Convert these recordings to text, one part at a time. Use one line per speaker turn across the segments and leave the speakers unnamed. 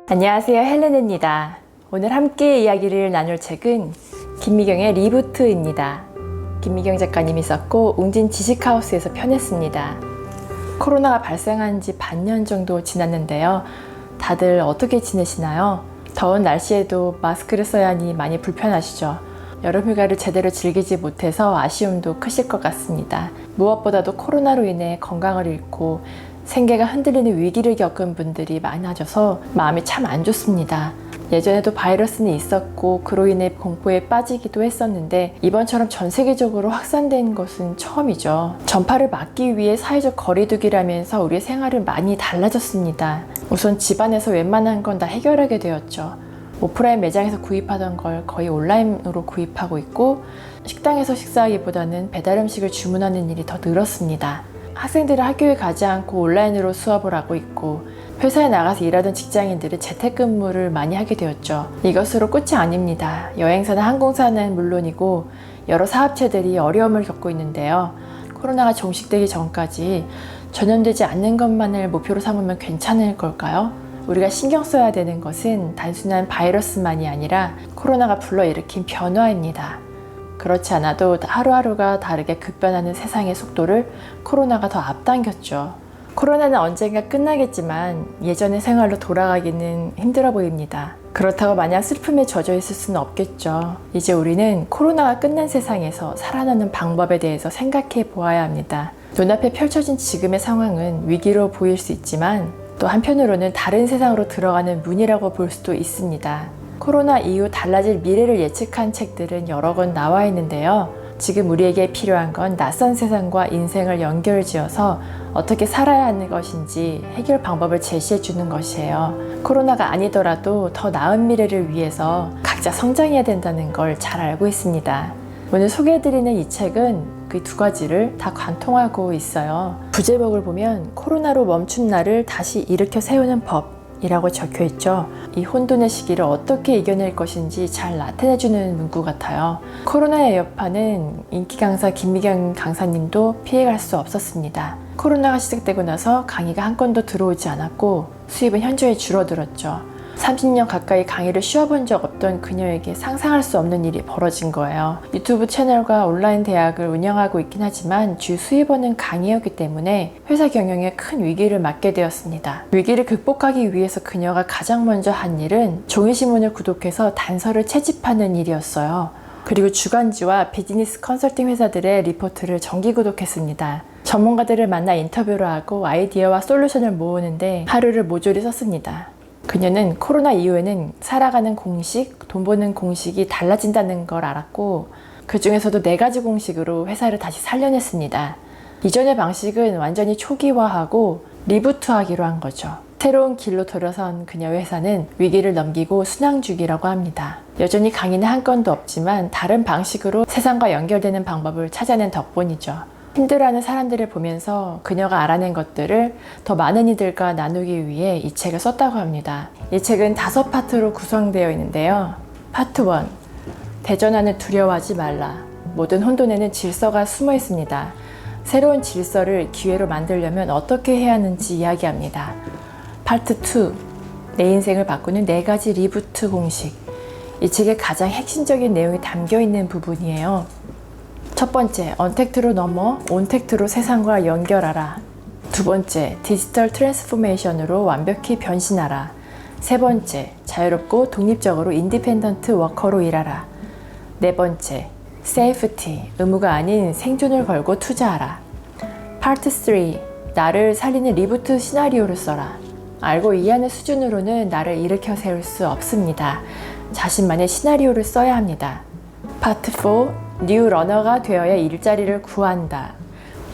안녕하세요, 헬레네입니다. 오늘 함께 이야기를 나눌 책은 김미경의 리부트입니다. 김미경 작가님이 썼고 웅진 지식하우스에서 펴냈습니다. 코로나가 발생한 지 반년 정도 지났는데요. 다들 어떻게 지내시나요? 더운 날씨에도 마스크를 써야 하니 많이 불편하시죠? 여름휴가를 제대로 즐기지 못해서 아쉬움도 크실 것 같습니다. 무엇보다도 코로나로 인해 건강을 잃고 생계가 흔들리는 위기를 겪은 분들이 많아져서 마음이 참 안 좋습니다. 예전에도 바이러스는 있었고 그로 인해 공포에 빠지기도 했었는데 이번처럼 전 세계적으로 확산된 것은 처음이죠. 전파를 막기 위해 사회적 거리두기라면서 우리의 생활은 많이 달라졌습니다. 우선 집안에서 웬만한 건 다 해결하게 되었죠. 오프라인 매장에서 구입하던 걸 거의 온라인으로 구입하고 있고 식당에서 식사하기보다는 배달 음식을 주문하는 일이 더 늘었습니다. 학생들은 학교에 가지 않고 온라인으로 수업을 하고 있고 회사에 나가서 일하던 직장인들은 재택근무를 많이 하게 되었죠. 이것으로 끝이 아닙니다. 여행사나 항공사는 물론이고 여러 사업체들이 어려움을 겪고 있는데요. 코로나가 종식되기 전까지 전염되지 않는 것만을 목표로 삼으면 괜찮을 걸까요? 우리가 신경 써야 되는 것은 단순한 바이러스만이 아니라 코로나가 불러일으킨 변화입니다. 그렇지 않아도 하루하루가 다르게 급변하는 세상의 속도를 코로나가 더 앞당겼죠. 코로나는 언젠가 끝나겠지만 예전의 생활로 돌아가기는 힘들어 보입니다. 그렇다고 마냥 슬픔에 젖어 있을 수는 없겠죠. 이제 우리는 코로나가 끝난 세상에서 살아나는 방법에 대해서 생각해 보아야 합니다. 눈앞에 펼쳐진 지금의 상황은 위기로 보일 수 있지만 또 한편으로는 다른 세상으로 들어가는 문이라고 볼 수도 있습니다. 코로나 이후 달라질 미래를 예측한 책들은 여러 권 나와 있는데요. 지금 우리에게 필요한 건 낯선 세상과 인생을 연결지어서 어떻게 살아야 하는 것인지 해결 방법을 제시해 주는 것이에요. 코로나가 아니더라도 더 나은 미래를 위해서 각자 성장해야 된다는 걸 잘 알고 있습니다. 오늘 소개해드리는 이 책은 그 두 가지를 다 관통하고 있어요. 부제목을 보면 코로나로 멈춘 나를 다시 일으켜 세우는 법 이라고 적혀 있죠. 이 혼돈의 시기를 어떻게 이겨낼 것인지 잘 나타내주는 문구 같아요. 코로나의 여파는 인기 강사 김미경 강사님도 피해갈 수 없었습니다. 코로나가 시작되고 나서 강의가 한 건도 들어오지 않았고 수입은 현저히 줄어들었죠. 30년 가까이 강의를 쉬어본 적 없던 그녀에게 상상할 수 없는 일이 벌어진 거예요. 유튜브 채널과 온라인 대학을 운영하고 있긴 하지만 주 수입원은 강의였기 때문에 회사 경영에 큰 위기를 맞게 되었습니다. 위기를 극복하기 위해서 그녀가 가장 먼저 한 일은 종이신문을 구독해서 단서를 채집하는 일이었어요. 그리고 주간지와 비즈니스 컨설팅 회사들의 리포트를 정기 구독했습니다. 전문가들을 만나 인터뷰를 하고 아이디어와 솔루션을 모으는데 하루를 모조리 썼습니다. 그녀는 코로나 이후에는 살아가는 공식, 돈 버는 공식이 달라진다는 걸 알았고 그 중에서도 4가지 공식으로 회사를 다시 살려냈습니다. 이전의 방식은 완전히 초기화하고 리부트하기로 한 거죠. 새로운 길로 돌아선 그녀의 회사는 위기를 넘기고 순항주기라고 합니다. 여전히 강의는 한 건도 없지만 다른 방식으로 세상과 연결되는 방법을 찾아낸 덕분이죠. 힘들어하는 사람들을 보면서 그녀가 알아낸 것들을 더 많은 이들과 나누기 위해 이 책을 썼다고 합니다. 이 책은 5파트로 구성되어 있는데요. 파트 1. 대전환을 두려워하지 말라. 모든 혼돈에는 질서가 숨어 있습니다. 새로운 질서를 기회로 만들려면 어떻게 해야 하는지 이야기합니다. 파트 2. 내 인생을 바꾸는 4가지 리부트 공식. 이 책의 가장 핵심적인 내용이 담겨 있는 부분이에요. 첫 번째, 언택트로 넘어 온택트로 세상과 연결하라. 두 번째, 디지털 트랜스포메이션으로 완벽히 변신하라. 세 번째, 자유롭고 독립적으로 인디펜던트 워커로 일하라. 네 번째, 세이프티, 의무가 아닌 생존을 걸고 투자하라. 파트 3, 나를 살리는 리부트 시나리오를 써라. 알고 이해하는 수준으로는 나를 일으켜 세울 수 없습니다. 자신만의 시나리오를 써야 합니다. 파트 4, 뉴 러너가 되어야 일자리를 구한다.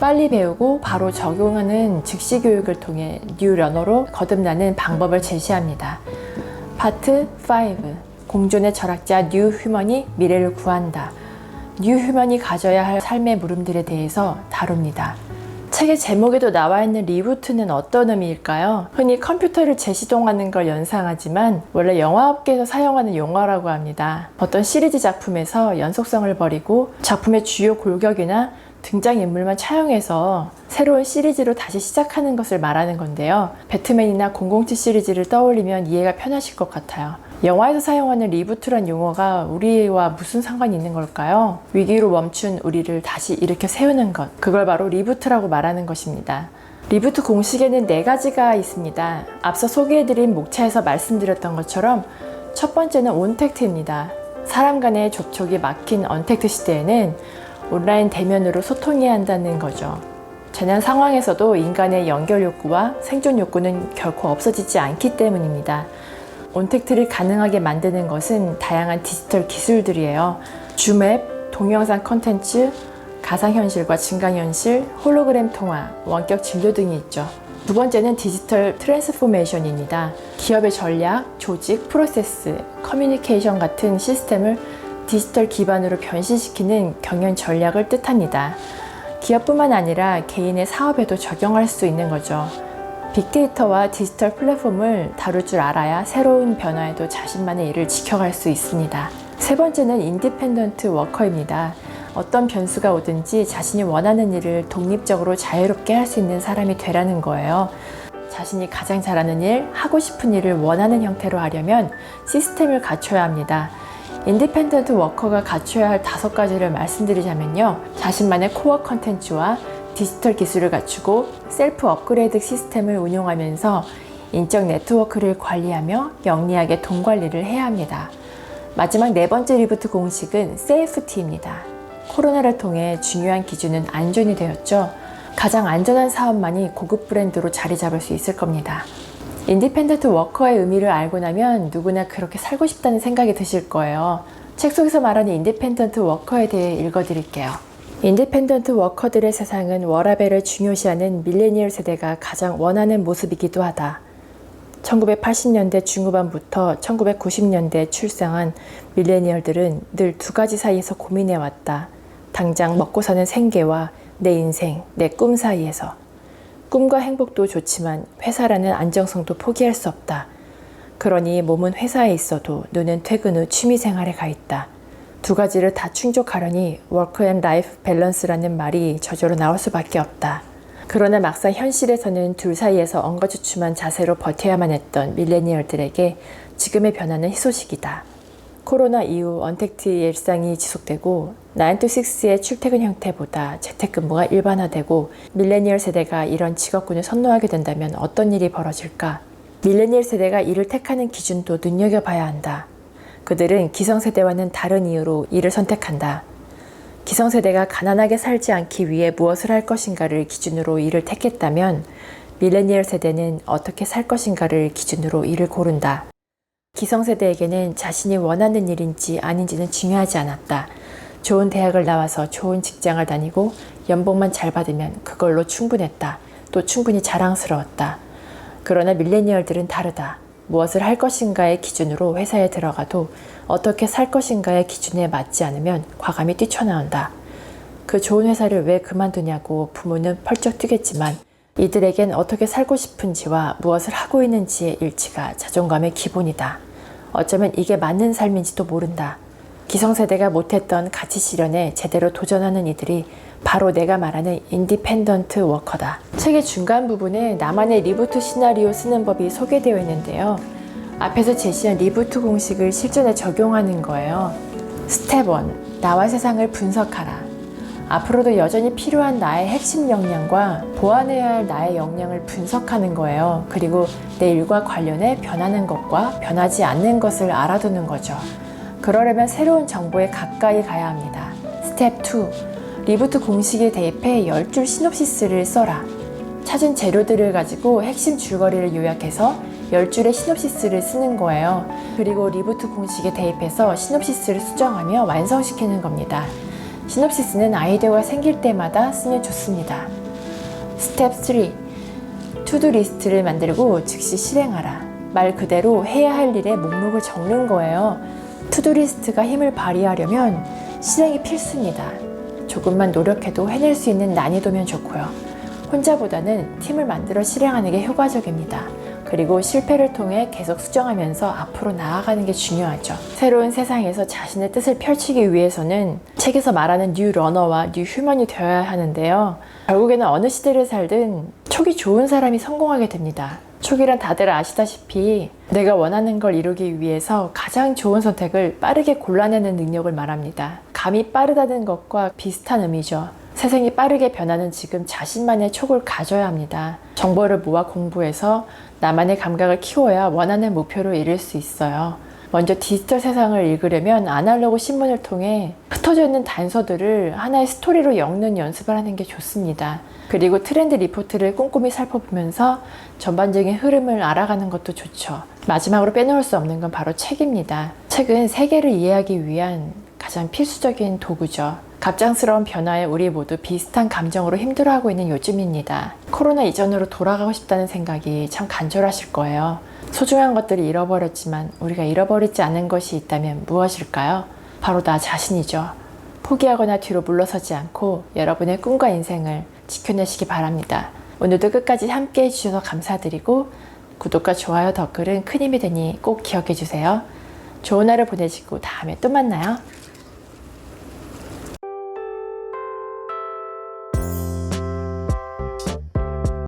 빨리 배우고 바로 적용하는 즉시 교육을 통해 뉴 러너로 거듭나는 방법을 제시합니다. 파트 5. 공존의 철학자 뉴 휴먼이 미래를 구한다. 뉴 휴먼이 가져야 할 삶의 물음들에 대해서 다룹니다. 책의 제목에도 나와 있는 리부트는 어떤 의미일까요? 흔히 컴퓨터를 재시동하는 걸 연상하지만 원래 영화업계에서 사용하는 용어라고 합니다. 어떤 시리즈 작품에서 연속성을 버리고 작품의 주요 골격이나 등장인물만 차용해서 새로운 시리즈로 다시 시작하는 것을 말하는 건데요. 배트맨이나 007 시리즈를 떠올리면 이해가 편하실 것 같아요. 영화에서 사용하는 리부트란 용어가 우리와 무슨 상관이 있는 걸까요? 위기로 멈춘 우리를 다시 일으켜 세우는 것, 그걸 바로 리부트라고 말하는 것입니다. 리부트 공식에는 4가지가 있습니다. 앞서 소개해드린 목차에서 말씀드렸던 것처럼 첫 번째는 온택트입니다. 사람 간의 접촉이 막힌 언택트 시대에는 온라인 대면으로 소통해야 한다는 거죠. 재난 상황에서도 인간의 연결 욕구와 생존 욕구는 결코 없어지지 않기 때문입니다. 온택트를 가능하게 만드는 것은 다양한 디지털 기술들이에요. 줌앱, 동영상 컨텐츠, 가상현실과 증강현실, 홀로그램 통화, 원격 진료 등이 있죠. 두 번째는 디지털 트랜스포메이션입니다. 기업의 전략, 조직, 프로세스, 커뮤니케이션 같은 시스템을 디지털 기반으로 변신시키는 경영 전략을 뜻합니다. 기업뿐만 아니라 개인의 사업에도 적용할 수 있는 거죠. 빅데이터와 디지털 플랫폼을 다룰 줄 알아야 새로운 변화에도 자신만의 일을 지켜갈 수 있습니다. 세 번째는 인디펜던트 워커입니다. 어떤 변수가 오든지 자신이 원하는 일을 독립적으로 자유롭게 할 수 있는 사람이 되라는 거예요. 자신이 가장 잘하는 일, 하고 싶은 일을 원하는 형태로 하려면 시스템을 갖춰야 합니다. 인디펜던트 워커가 갖춰야 할 5가지를 말씀드리자면요. 자신만의 코어 컨텐츠와 디지털 기술을 갖추고 셀프 업그레이드 시스템을 운용하면서 인적 네트워크를 관리하며 영리하게 돈 관리를 해야 합니다. 마지막 4번째 리부트 공식은 세이프티입니다. 코로나를 통해 중요한 기준은 안전이 되었죠. 가장 안전한 사업만이 고급 브랜드로 자리 잡을 수 있을 겁니다. 인디펜던트 워커의 의미를 알고 나면 누구나 그렇게 살고 싶다는 생각이 드실 거예요. 책 속에서 말하는 인디펜던트 워커에 대해 읽어드릴게요. 인디펜던트 워커들의 세상은 워라밸을 중요시하는 밀레니얼 세대가 가장 원하는 모습이기도 하다. 1980년대 중후반부터 1990년대에 출생한 밀레니얼들은 늘 2가지 사이에서 고민해왔다. 당장 먹고 사는 생계와 내 인생, 내 꿈 사이에서. 꿈과 행복도 좋지만 회사라는 안정성도 포기할 수 없다. 그러니 몸은 회사에 있어도 눈은 퇴근 후 취미생활에 가 있다. 2가지를 다 충족하려니 워크 앤 라이프 밸런스라는 말이 저절로 나올 수밖에 없다. 그러나 막상 현실에서는 둘 사이에서 엉거주춤한 자세로 버텨야만 했던 밀레니얼들에게 지금의 변화는 희소식이다. 코로나 이후 언택트의 일상이 지속되고 9to6의 출퇴근 형태보다 재택근무가 일반화되고 밀레니얼 세대가 이런 직업군을 선호하게 된다면 어떤 일이 벌어질까? 밀레니얼 세대가 일을 택하는 기준도 눈여겨봐야 한다. 그들은 기성세대와는 다른 이유로 일을 선택한다. 기성세대가 가난하게 살지 않기 위해 무엇을 할 것인가를 기준으로 일을 택했다면 밀레니얼 세대는 어떻게 살 것인가를 기준으로 일을 고른다. 기성세대에게는 자신이 원하는 일인지 아닌지는 중요하지 않았다. 좋은 대학을 나와서 좋은 직장을 다니고 연봉만 잘 받으면 그걸로 충분했다. 또 충분히 자랑스러웠다. 그러나 밀레니얼들은 다르다. 무엇을 할 것인가의 기준으로 회사에 들어가도 어떻게 살 것인가의 기준에 맞지 않으면 과감히 뛰쳐나온다. 그 좋은 회사를 왜 그만두냐고 부모는 펄쩍 뛰겠지만 이들에겐 어떻게 살고 싶은지와 무엇을 하고 있는지의 일치가 자존감의 기본이다. 어쩌면 이게 맞는 삶인지도 모른다. 기성세대가 못했던 가치 실현에 제대로 도전하는 이들이 바로 내가 말하는 인디펜던트 워커다. 책의 중간 부분에 나만의 리부트 시나리오 쓰는 법이 소개되어 있는데요. 앞에서 제시한 리부트 공식을 실전에 적용하는 거예요. 스텝 1. 나와 세상을 분석하라. 앞으로도 여전히 필요한 나의 핵심 역량과 보완해야 할 나의 역량을 분석하는 거예요. 그리고 내 일과 관련해 변하는 것과 변하지 않는 것을 알아두는 거죠. 그러려면 새로운 정보에 가까이 가야 합니다. 스텝 2. 리부트 공식에 대입해 10줄 시놉시스를 써라. 찾은 재료들을 가지고 핵심 줄거리를 요약해서 10줄의 시놉시스를 쓰는 거예요. 그리고 리부트 공식에 대입해서 시놉시스를 수정하며 완성시키는 겁니다. 시놉시스는 아이디어가 생길 때마다 쓰면 좋습니다. 스텝 3. 투두 리스트를 만들고 즉시 실행하라. 말 그대로 해야 할 일의 목록을 적는 거예요. 투두 리스트가 힘을 발휘하려면 실행이 필수입니다. 조금만 노력해도 해낼 수 있는 난이도면 좋고요. 혼자보다는 팀을 만들어 실행하는 게 효과적입니다. 그리고 실패를 통해 계속 수정하면서 앞으로 나아가는 게 중요하죠. 새로운 세상에서 자신의 뜻을 펼치기 위해서는 책에서 말하는 뉴 러너와 뉴 휴먼이 되어야 하는데요. 결국에는 어느 시대를 살든 촉이 좋은 사람이 성공하게 됩니다. 촉이란 다들 아시다시피 내가 원하는 걸 이루기 위해서 가장 좋은 선택을 빠르게 골라내는 능력을 말합니다. 감이 빠르다는 것과 비슷한 의미죠. 세상이 빠르게 변하는 지금 자신만의 촉을 가져야 합니다. 정보를 모아 공부해서 나만의 감각을 키워야 원하는 목표를 이룰 수 있어요. 먼저 디지털 세상을 읽으려면 아날로그 신문을 통해 흩어져 있는 단서들을 하나의 스토리로 엮는 연습을 하는 게 좋습니다. 그리고 트렌드 리포트를 꼼꼼히 살펴보면서 전반적인 흐름을 알아가는 것도 좋죠. 마지막으로 빼놓을 수 없는 건 바로 책입니다. 책은 세계를 이해하기 위한 가장 필수적인 도구죠. 갑작스러운 변화에 우리 모두 비슷한 감정으로 힘들어하고 있는 요즘입니다. 코로나 이전으로 돌아가고 싶다는 생각이 참 간절하실 거예요. 소중한 것들을 잃어버렸지만 우리가 잃어버리지 않은 것이 있다면 무엇일까요? 바로 나 자신이죠. 포기하거나 뒤로 물러서지 않고 여러분의 꿈과 인생을 지켜내시기 바랍니다. 오늘도 끝까지 함께 해주셔서 감사드리고 구독과 좋아요, 댓글은 큰 힘이 되니 꼭 기억해 주세요. 좋은 하루 보내시고 다음에 또 만나요.